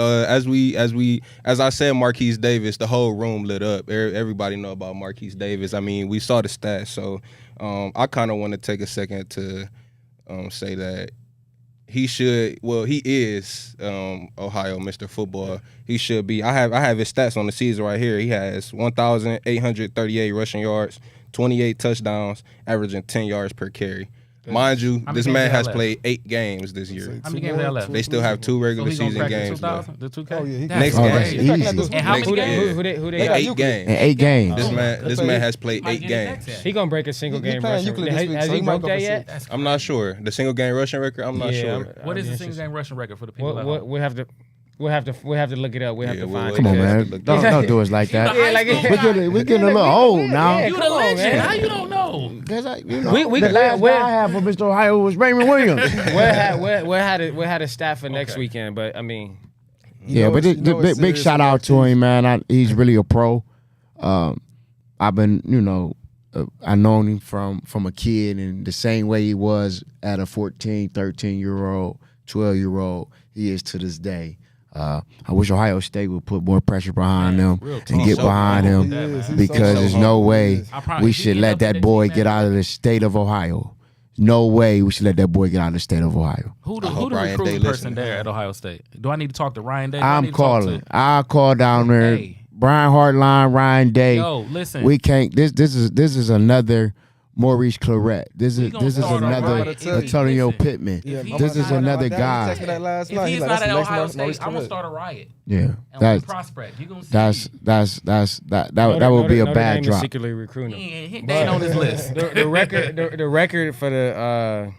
as I said, Marquise Davis, the whole room lit up. Everybody know about Marquise Davis. I mean, we saw the stats. So I kind of want to take a second to say that he should. Well, he is Ohio Mr. Football. He should be. I have his stats on the season right here. He has 1,838 rushing yards, 28 touchdowns, averaging 10 yards per carry. Mind you, How many this games man they has left? played 8 games this year. How many games they left? They still have 2 So regular he gonna season crack the games left. 2,000, the 2K. Oh, yeah, he- That's Next Oh, game. that's He got easy. those- And how many Next games? game. Who they In got? 8 games. In 8 games. This Oh, man play- has played Might 8 get it next games. year. He gonna break a single He game playing rushing. Euclid this week, Has so he he might broke go that for yet? six. That's I'm not sure. The single game rushing record, I'm not Yeah, sure. What is the I'm single interested. game rushing record for the people at home? We'll have to look it up. We have Yeah, to we'll find look it. Come on, Yeah, man. look Don't do us like that. Yeah, like- We're getting a little old now. yeah, You the come on, legend. man. How you don't know? Because We- the last we're- guy I had for Mr. Ohio was Raymond Williams. we had a staff for next weekend, but I mean, Yeah, know but it's- you know big, it's big serious shout when out that to team- him, man. He's really a pro. I've been, I known him from a kid, and the same way he was at a 14, 13-year-old, 12-year-old, he is to this day. I wish Ohio State would put more pressure behind Man, him real and talk. get So behind humble him with that, man. He's because so there's humble. no He way is. I promise we you, should he let up that in boy team, get man. out of the state of Ohio. No way we should let that boy get out of the state of Ohio. Who the I hope Ryan recruiting Day person listen. there at Ohio State? Do I need to talk to Ryan Day? Do I I'm need to talk to- calling. I'll call down there. Hey. Brian Hartline, Ryan Day. Yo, listen. We can't. This is another Maurice Claret. This We is gonna this is start a another riot if he- Antonio listen, Pittman. Yeah, If my This he's is not- another He texted guy. me that last If night. he's like, not that's at the next Ohio Maurice State, I'm gonna Claret. start a riot. Yeah, And that's we prospect. You gonna see? that would be a Notre bad Dame is drop. secretly recruiting him. They ain't on this list. The record for the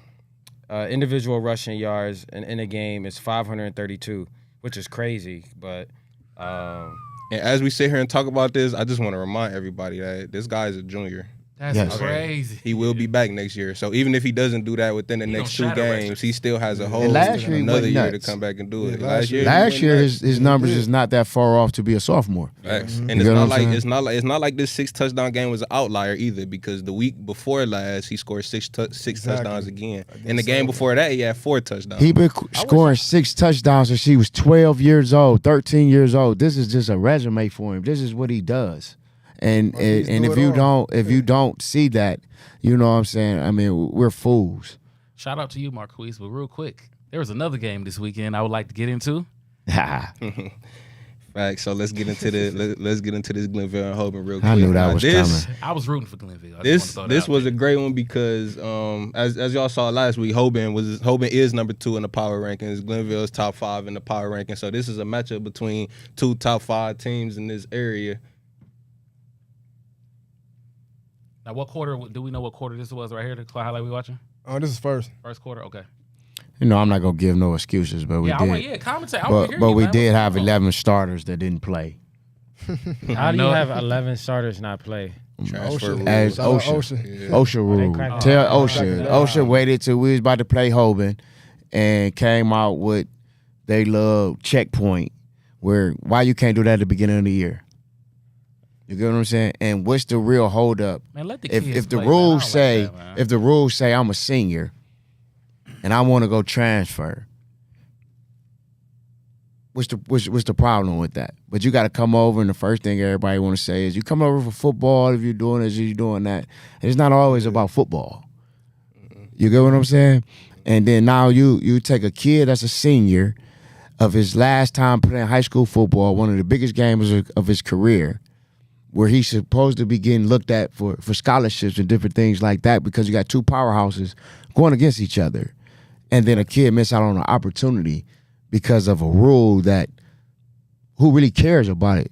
individual rushing yards in a game is 532, which is crazy. But And as we sit here and talk about this, I just want to remind everybody that this guy is a junior. That's Yes. crazy. He will be back next year. So even if he doesn't do that within the He next gonna 2 shadow games, records. he still has a whole And last year he another went year to nuts. come back and do it. Yeah, last year, he Last went year nuts. his numbers is not that far off to be a sophomore. Facts. Mhm. And You it's get what not I'm like saying? it's not like this 6 touchdown game was an outlier either, because the week before last he scored six touchdowns again. And the game before that he had 4 touchdowns. He been scoring 6 touchdowns since he was 12 years old, 13 years old. This is just a resume for him. This is what he does. And Marquise and do if it you all. don't see that, you know what I'm saying? I mean, we're fools. Shout out to you, Marquise. But real quick, there was another game this weekend I would like to get into. Facts. So let's get into let's get into this Glenville and Hoban real quick. I knew that Now, was this, coming. I was rooting for Glenville. This was a great one because as y'all saw last week, Hoban is number 2 in the power rankings. Glenville is top 5 in the power rankings. So this is a matchup between 2 top 5 teams in this area. Now, what quarter do we know what quarter this was right here? The highlight we watching? Oh, this is first. First quarter. Okay. You know, I'm not gonna give no excuses, but we I want did. commentate. I want to hear But you, we man. did What's have going on? 11 starters that didn't play. How do you know. have 11 starters not play? Transfer Ocean. rules. As Shout out OSHA. Ocean. Yeah. OSHA rule. cracked Tell it. OSHA. Cracked it OSHA down. waited till we was about to play Hoban and came out with they love checkpoint where why you can't do that at the beginning of the year. You get what I'm saying? And what's the real holdup? Man, let the kids If the play, man. I rules don't like say that, man. if the rules say I'm a senior and I want to go transfer, what's the problem with that? But you got to come over, and the first thing everybody want to say is you come over for football. If you're doing this, you're doing that. And it's not always about football. You get what I'm saying? And then now you take a kid that's a senior of his last time playing high school football, one of the biggest games of his career, where he's supposed to be getting looked at for scholarships and different things like that because you got 2 powerhouses going against each other. And then a kid miss out on an opportunity because of a rule that who really cares about it?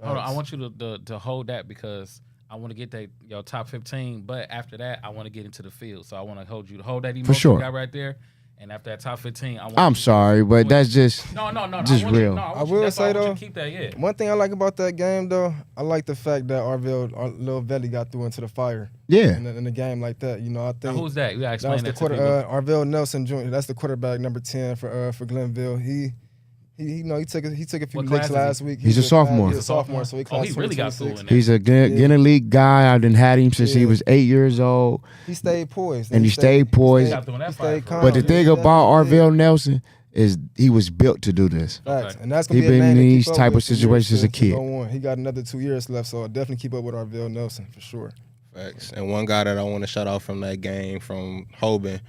Hold on, I want you to hold that because I want to get that your top 15. But after that, I want to get into the field. So I want to hold you to hold that emotion sure. you got right there. And after that top 15, I want I'm you to- sorry, but that's just No. just I want you- real. no, I want you- will that's why say, I want you though, to keep that. Yeah. One thing I like about that game, though, I like the fact that Lil Velli got through into the fire yeah. in a game like that. You know, I Now, think who's that? You gotta that was explain the that to quarter. people. Arvell Nelson Jr. That's the quarterback number 10 for Glenville. He took a few What class licks is he? last week. He's a was sophomore. He's a sophomore, so he Oh, class he really got 2026. through in there. He's a Guinea League guy. I done had him since he Yeah. was 8 years old. He stayed poised. And he stayed poised. Got through in that He fire stayed for calm. real. But the thing Yeah, about yeah. Arvell Nelson is he was built to do this. Facts. Okay. And that's gonna He be a been name in to keep these up type of with for years situations as a to kid. go on. He got another 2 years left, so I'll definitely keep up with Arvell Nelson for sure. Facts. And one guy that I want to shout out from that game from Hoban,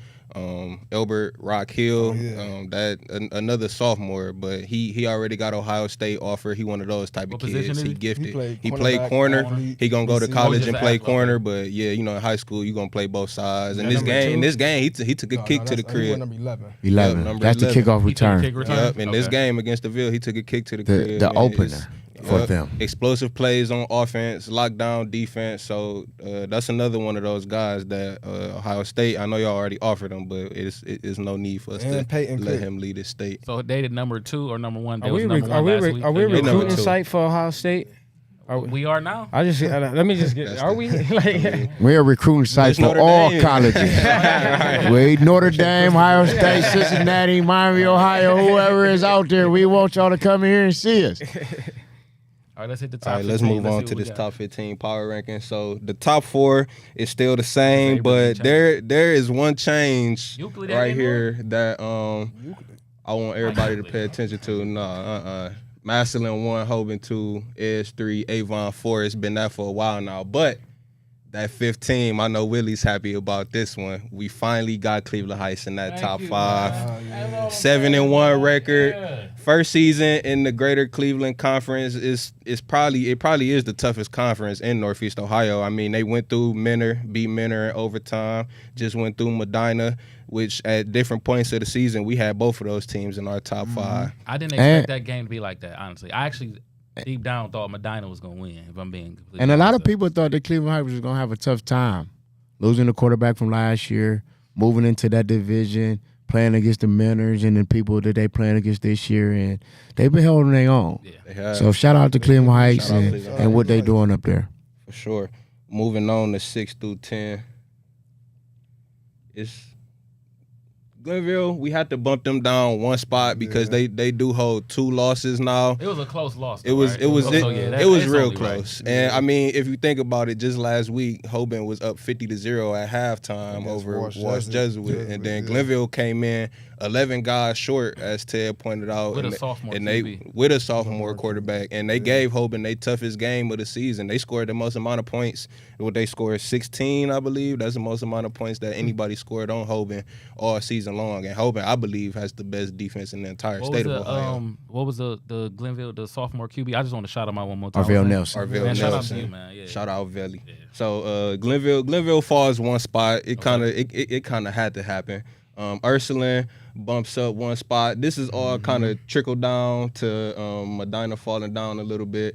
Elbert Rock Hill, Oh, yeah. Another sophomore, but he already got Ohio State offer. He one of those type What of position kids. is He he? gifted. He played played cornerback, corner. athlete, He gonna go to receiver. college Just and an play athlete. corner, but yeah, you know, in high school you gonna play both sides. And Is that this number game, two? he took a No, kick no, to the that's- he crib. went number 11. 11. Yeah, number That's the 11. kickoff He took a return. kick return? Yep, in this Okay. game against the Ville, he took a kick to the The crib. man. opener It's- for Yep. them. Explosive plays on offense, lockdown defense. So that's another one of those guys that Ohio State. I know y'all already offered him, but it's no need for us And to Peyton let Cook. him lead his state. So they did number 2 or number 1. They Are was we, number 1 last week. are we They get number recruiting two. site for Ohio State? Are we, We are now. I just let me just get. That's Are the- we like? We're a recruiting site It's for Notre all Dame. colleges. We Notre Dame, Ohio State, Cincinnati, Miami, Ohio, whoever is out there, we want y'all to come here and see us. All right, let's hit the top. All right, let's 15. move see on what to we this got. top 15 power ranking. So the top 4 is still the same, Favorite but there is one change Euclid right ain't here that I want everybody to pay attention to. Massillon 1, Hoban 2, Edge 3, Avon 4. It's been that for a while now, but that 15, I know Willie's happy about this one. We finally got Cleveland Heights in that Thank top you, 5. man. 7-1 record. Yeah. First season in the Greater Cleveland Conference is probably is the toughest conference in Northeast Ohio. I mean, they went through Menor, beat Menor in overtime. Just went through Medina, which at different points of the season we had both of those teams in our top 5. I didn't expect that game to be like that, honestly. I actually deep down thought Medina was going to win, if I'm being completely And a lot of honest. people thought that Cleveland Heights was going to have a tough time. Losing the quarterback from last year, moving into that division, playing against the Miners and the people that they playing against this year, and they've been holding their own. Yeah. They have, So shout out to Cleveland Heights Shout out and, Cleveland and what they doing up there. for sure. moving on to 6 through 10. It's Glenville. We had to bump them down one spot because they do hold 2 losses now. It was a close loss. It was right? it was So, it, yeah, it was that's real only close. right. And I mean, if you think about it, just last week, Hoban was up 50-0 at halftime Against over Wash Wash Jesuit. Jesuit, and then Yeah. Glenville came in 11 guys short, as Ted pointed out, With a and sophomore and they QB. with a sophomore quarterback, and they gave Hoban their toughest game of the season. They scored the most amount of points. What they scored 16, I believe. That's the most amount of points that anybody scored on Hoban all season long. And Hoban, I believe, has the best defense in the entire What state was of the Ohio. what was the Glenville, the sophomore QB? I just want to shout him out one more time. Arvell Nelson. Arvell Man, shout out Nelson. to you, man. Yeah. Shout out Velli. So Glenville falls one spot. It kind of had to happen. Ursuline bumps up one spot. This is all kind of trickled down to Medina falling down a little bit.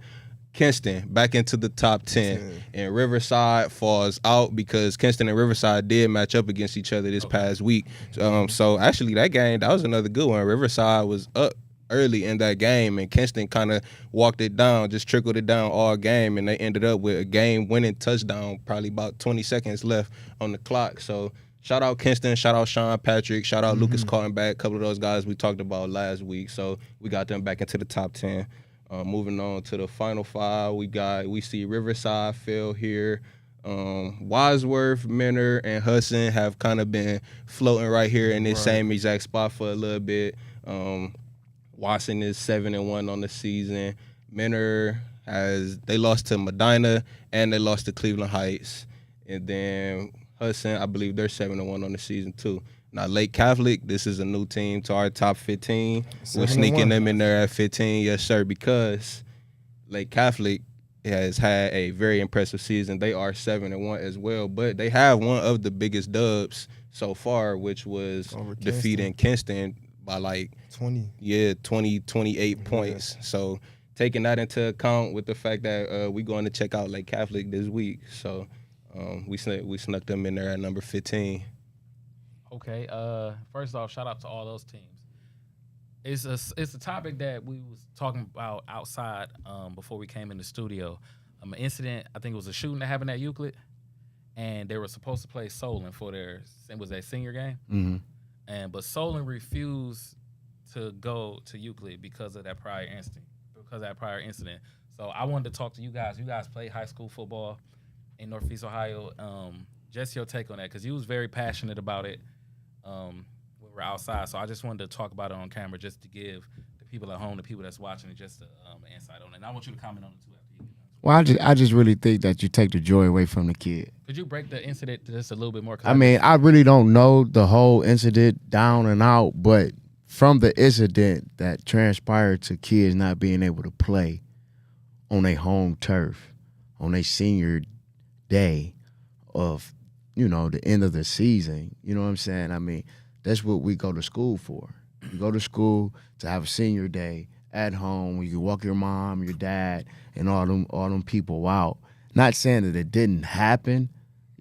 Kinston back into the top 10, and Riverside falls out because Kinston and Riverside did match up against each other this past week. So actually, that was another good one. Riverside was up early in that game, and Kinston kind of walked it down, just trickled it down all game, and they ended up with a game-winning touchdown, probably about 20 seconds left on the clock. So shout out Kinston, shout out Sean Patrick, shout out Lucas Cartenback, a couple of those guys we talked about last week. So we got them back into the top 10. Moving on to the final 5, we see Riverside fell here. Wadsworth, Menor, and Hudson have kind of been floating right here in this same exact spot for a little bit. Watson is 7-1 on the season. Menor they lost to Medina and they lost to Cleveland Heights, and then Hudson, I believe they're 7-1 on the season too. Now, Lake Catholic, this is a new team to our top 15. We're 7-1. sneaking them in there at 15, yes, sir, because Lake Catholic has had a very impressive season. They are 7-1 as well, but they have one of the biggest dubs so far, which was Over defeating Kinston by 28 points. So taking that into account with the fact that we're going to check out Lake Catholic this week. So we snuck them in there at number 15. Okay. First off, shout out to all those teams. It's a topic that we was talking about outside before we came in the studio. An incident, I think it was a shooting that happened at Euclid, and they were supposed to play Solon for their senior game, but Solon refused to go to Euclid because of that prior incident. So I wanted to talk to you guys. You guys play high school football in Northeast Ohio. Just your take on that, because you was very passionate about it when we were outside. So I just wanted to talk about it on camera, just to give the people at home, the people that's watching it, just an insight on it. And I want you to comment on it too after you get done. Well, I just really think that you take the joy away from the kid. Could you break the incident just a little bit more? I mean, I really don't know the whole incident down and out, but from the incident that transpired to kids not being able to play on their home turf, on their senior day of, the end of the season, you know what I'm saying? I mean, that's what we go to school for. You go to school to have a senior day at home where you can walk your mom, your dad, and all them people out. Not saying that it didn't happen,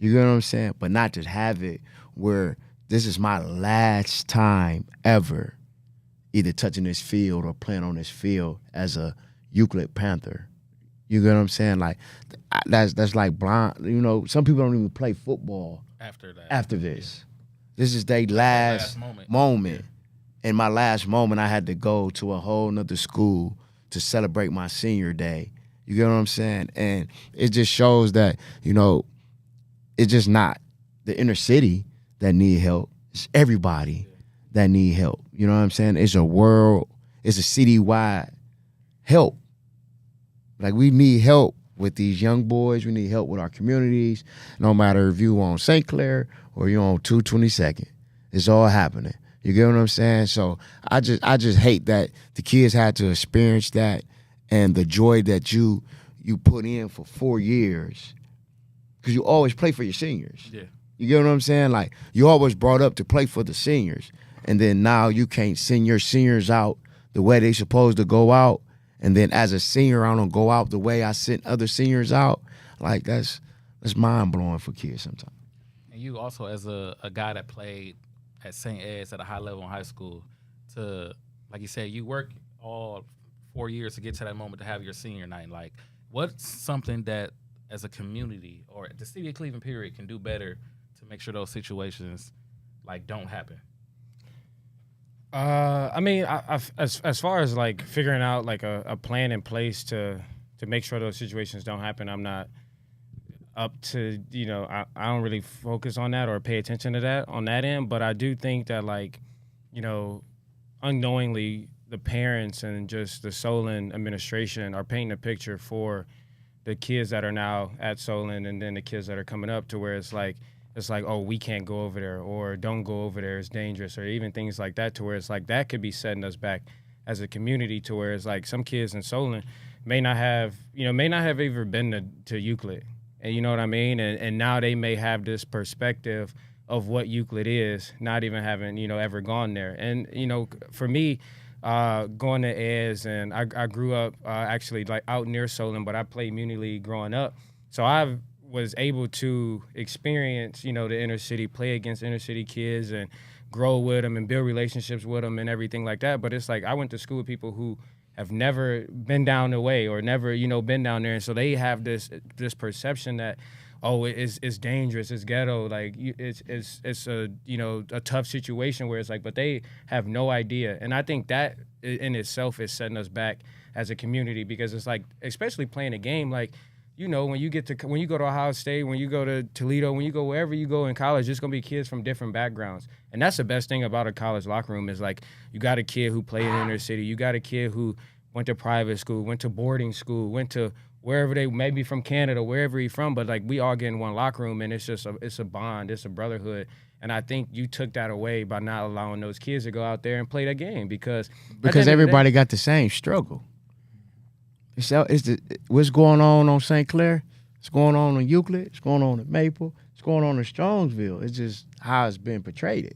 you get what I'm saying? But not to have it where this is my last time ever either touching this field or playing on this field as a Euclid Panther. You get what I'm saying? Like, that's like blind. Some people don't even play football after that. after this. This is their last moment. In my last moment, I had to go to a whole nother school to celebrate my senior day. You get what I'm saying? And it just shows that, it's just not the inner city that need help. It's everybody that need help. You know what I'm saying? It's a citywide help. Like, we need help with these young boys. We need help with our communities. No matter if you on St. Clair or you on 222nd, it's all happening. You get what I'm saying? So I just hate that the kids had to experience that, and the joy that you put in for 4 years, because you always play for your seniors. Yeah. You get what I'm saying? Like, you always brought up to play for the seniors, and then now you can't send your seniors out the way they supposed to go out. And then as a senior, I don't go out the way I sent other seniors out. Like, that's mind-blowing for kids sometimes. And you also, as a guy that played at St. Ed's at a high level in high school, to, like you said, you work all 4 years to get to that moment to have your senior night. Like, what's something that as a community or the city of Cleveland period can do better to make sure those situations like don't happen? I mean, as far as like figuring out like a plan in place to make sure those situations don't happen, I'm not up to, I don't really focus on that or pay attention to that on that end. But I do think that like, unknowingly the parents and just the Solon administration are painting a picture for the kids that are now at Solon and then the kids that are coming up to where it's like, oh, we can't go over there or don't go over there, it's dangerous, or even things like that, to where it's like that could be setting us back as a community, to where it's like some kids in Solon may not have ever been to Euclid. And you know what I mean? And now they may have this perspective of what Euclid is, not even having, ever gone there. And, for me, going to Ez, and I grew up actually like out near Solon, but I played Muni League growing up. So I was able to experience, the inner city, play against inner city kids and grow with them and build relationships with them and everything like that. But it's like I went to school with people who have never been down the way or never, been down there. And so they have this perception that, oh, it's dangerous, it's ghetto, like it's a, a tough situation where it's like, but they have no idea. And I think that in itself is setting us back as a community, because it's like, especially playing a game, like, when you go to Ohio State, when you go to Toledo, when you go wherever you go in college, there's going to be kids from different backgrounds. And that's the best thing about a college locker room is like, you got a kid who played in inner city. You got a kid who went to private school, went to boarding school, went to wherever they may be from Canada, wherever he's from. But like, we all get in one locker room, and it's a bond, it's a brotherhood. And I think you took that away by not allowing those kids to go out there and play that game, because everybody got the same struggle. What's going on St. Clair? It's going on Euclid. It's going on at Maple. It's going on in Strongsville. It's just how it's been portrayed.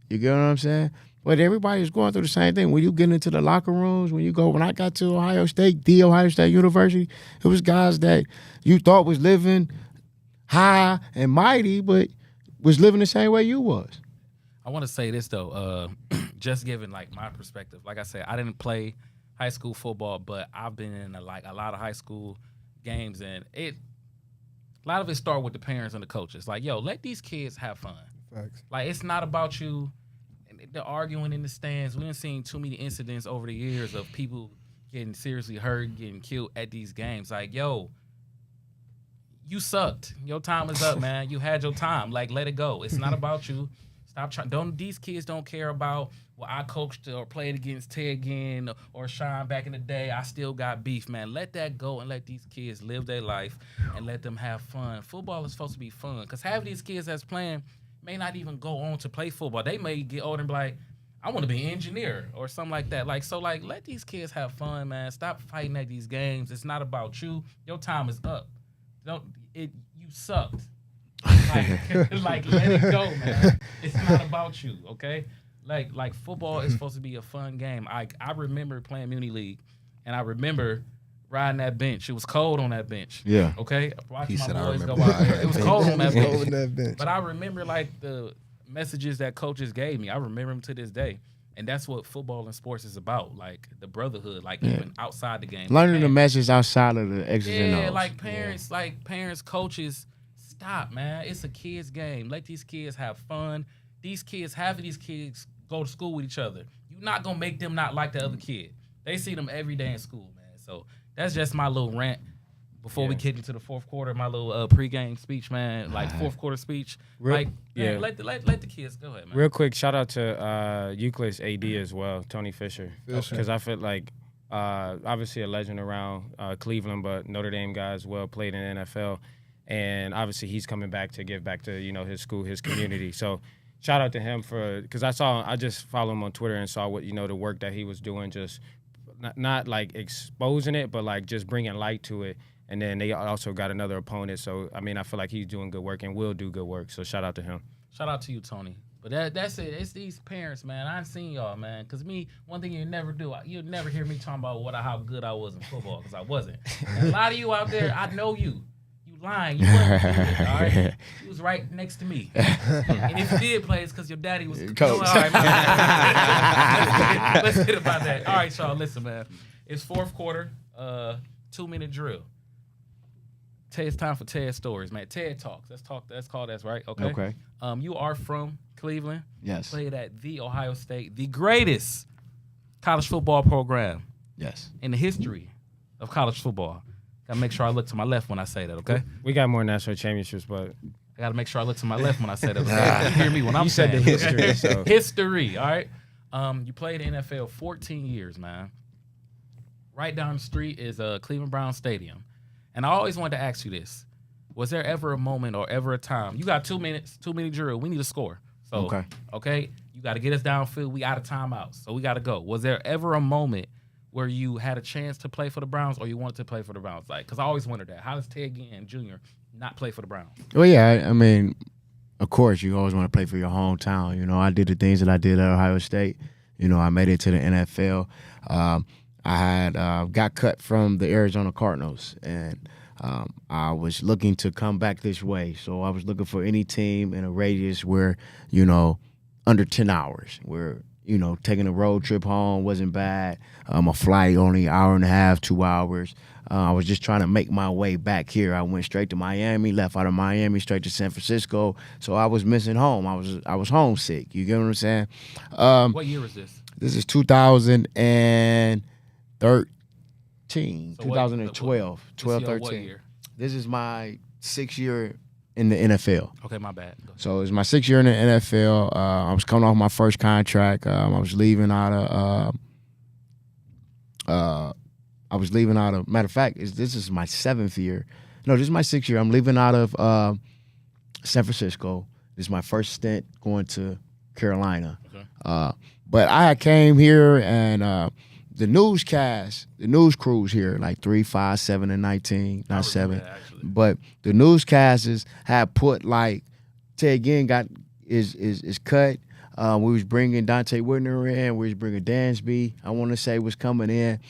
You get what I'm saying? But everybody's going through the same thing. When you get into the locker rooms, when I got to Ohio State, Ohio State University, it was guys that you thought was living high and mighty, but was living the same way you was. I want to say this though, just giving like my perspective. Like I said, I didn't play high school football, but I've been in a lot of high school games, and a lot of it start with the parents and the coaches. Like, yo, let these kids have fun. Facts. Like, it's not about you. They're arguing in the stands. We've seen too many incidents over the years of people getting seriously hurt, getting killed at these games. Like, yo, you sucked. Your time is up, man. You had your time. Like, let it go. It's not about you. Stop trying. These kids don't care about, well, I coached or played against Ted again or Sean back in the day. I still got beef, man. Let that go and let these kids live their life and let them have fun. Football is supposed to be fun, because half of these kids that's playing may not even go on to play football. They may get older and be like, I want to be an engineer or something like that. Like, so like, let these kids have fun, man. Stop fighting at these games. It's not about you. Your time is up. You sucked. Like, let it go, man. It's not about you, okay? Like football is supposed to be a fun game. I remember playing Muni League, and I remember riding that bench. It was cold on that bench. Yeah. Okay? Watching my boys go riding out there. It was cold on that Over bench. that bench. But I remember like the messages that coaches gave me. I remember them to this day. And that's what football and sports is about, like the brotherhood, like even outside the game. Learning the message outside of the X's and O's. Yeah, like parents, coaches, stop, man. It's a kids' game. Let these kids have fun. Half of these kids go to school with each other. You're not going to make them not like the other kid. They see them every day in school, man. So that's just my little rant before we get into the fourth quarter, my little pregame speech, man. Like fourth quarter speech. Let the kids go ahead, man. Real quick, shout out to Euclid's AD as well, Tony Fisher. Because I feel like obviously a legend around Cleveland, but Notre Dame guy as well, played in the NFL. And obviously he's coming back to give back to, his school, his community. So shout out to him because I just follow him on Twitter and saw what, the work that he was doing, just not like exposing it, but like just bringing light to it. And then they also got another opponent. So, I mean, I feel like he's doing good work and will do good work. So shout out to him. Shout out to you, Tony. But that's it. It's these parents, man. I ain't seen y'all, man. Because me, one thing you never do, you'll never hear me talking about how good I was in football, because I wasn't. And a lot of you out there, I know you. Lying, you wasn't good, all right? He was right next to me, and if you did play, it's because your daddy was coach. All right, let's get about that. All right, y'all, listen, man. It's fourth quarter, 2-minute drill. It's time for TED Stories, man. TED Talks. Let's call that right. Okay. Okay. You are from Cleveland. Yes. Played at the Ohio State, the greatest college football program Yes. in the history of college football. Gotta make sure I look to my left when I say that. Okay. We got more national championships, but I gotta make sure I look to my left when I say that. Okay? You hear me when I'm you said saying the it, okay? history. So History. All right. You played in the NFL 14 years, man. Right down the street is Cleveland Browns Stadium, and I always wanted to ask you this: was there ever a moment or ever a time? You got 2 minutes, 2 minute drill. We need a score. So okay, you got to get us downfield. We out of timeouts, so we got to go. Was there ever a moment where you had a chance to play for the Browns, or you wanted to play for the Browns? Like, because I always wondered that. How does Ted Ginn Jr. not play for the Browns? Well, yeah, I mean, of course, you always want to play for your hometown. You know, I did the things that I did at Ohio State. You know, I made it to the NFL. I had got cut from the Arizona Cardinals, and I was looking to come back this way. So I was looking for any team in a radius where, you know, under 10 hours, where, you know, taking a road trip home wasn't bad. A flight only hour and a half, 2 hours. I was just trying to make my way back here. I went straight to Miami, left out of Miami, straight to San Francisco. So I was missing home. I was homesick. You get what I'm saying? What year was this? This is 2013, So 2012, Let's 12, see, what 13. year? This is my 6th year in the NFL. Okay, my bad. Go. So it's my 6th year in the NFL. I was coming off my first contract. I was leaving out of. Matter of fact, this is my 7th year. No, this is my 6th year. I'm leaving out of San Francisco. This is my first stint going to Carolina. Okay. But I came here and the news crews here, like 3, 5, 7, and 19, I not 7. remember that, actually. But the newscasters had put like Ted Ginn is cut. We was bringing Dante Whitner in. We was bringing Dansby. I want to say was coming in.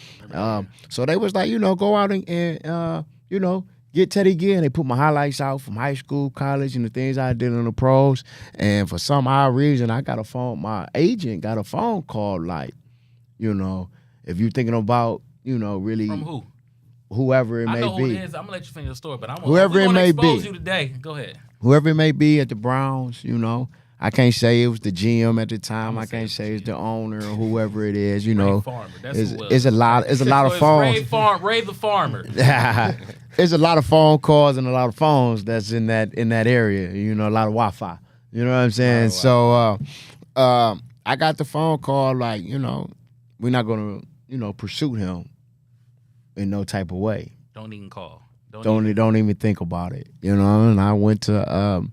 So they was like, you know, go out and you know, get Teddy Ginn. They put my highlights out from high school, college, and the things I did in the pros. And for some odd reason, my agent got a phone call like, you know, if you're thinking about, you know, really From who? whoever it I may know who be. it is. I'm gonna let you finish the story, but Whoever it may expose be. you today. Go ahead. Whoever it may be at the Browns, you know, I can't say it was the GM at the time. I can't say it's the owner or whoever it is. You know, Ray Farmer. That's who it was. it's a lot of So it's phones. Ray the Farmer. There's a lot of phone calls and a lot of phones that's in that area. You know, a lot of Wi-Fi. You know what I'm saying? So I got the phone call like, you know, we're not gonna, you know, pursue him in no type of way. Don't even call. Don't even think about it. You know, and I went to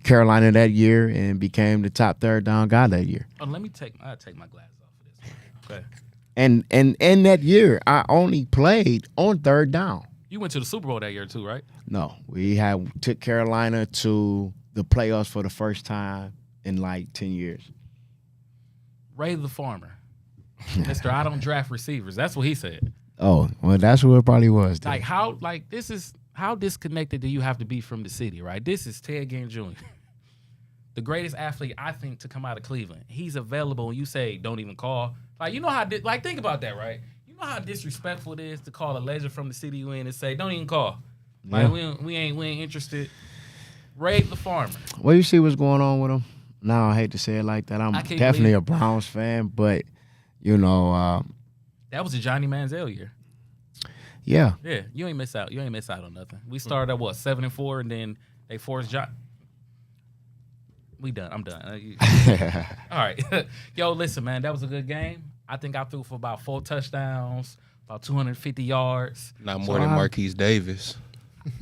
Carolina that year and became the top third down guy that year. Oh, I'll take my glasses off for this one. Okay. And in that year, I only played on third down. You went to the Super Bowl that year too, right? No, we took Carolina to the playoffs for the first time in like 10 years. Ray the Farmer. Mr. I don't draft receivers. That's what he said. Oh, well, that's what it probably was. Then. How disconnected do you have to be from the city, right? This is Ted Ginn Jr., the greatest athlete, I think, to come out of Cleveland. He's available, and you say, don't even call. Like, you know how, think about that, right? You know how disrespectful it is to call a legend from the city you in and say, don't even call. Like, we ain't interested. Ray the Farmer. Well, you see what's going on with him? Now, I hate to say it like that. I'm definitely a Browns fan, but, you know. That was a Johnny Manziel year. Yeah. Yeah, you ain't miss out. You ain't miss out on nothing. We started at 7-4, and then they forced John. We done. I'm done. All right. Yo, listen, man, that was a good game. I think I threw for about 4 touchdowns, about 250 yards. Not more than Marquise Davis.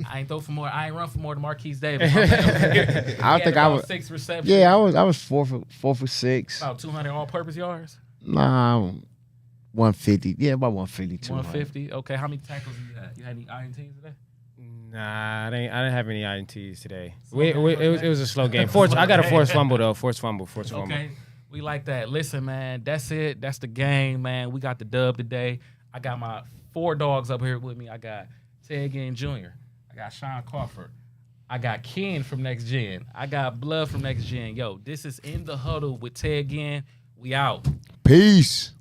I ain't run for more than Marquise Davis. I think I was 6 receptions. Yeah, I was 4 for 6. About 200 all-purpose yards. Nah, 150. Yeah, about 150. 150. Okay, how many tackles did you have? You had any INTs today? Nah, I didn't have any INTs today. It was a slow game. I got a forced fumble though. Forced fumble. Okay, we like that. Listen, man, that's it. That's the game, man. We got the dub today. I got my 4 dogs up here with me. I got Ted Ginn Jr. I got Sean Crawford. I got Ken from Next Gen. I got Blood from Next Gen. Yo, this is In the Huddle with Ted Ginn. We out. Peace.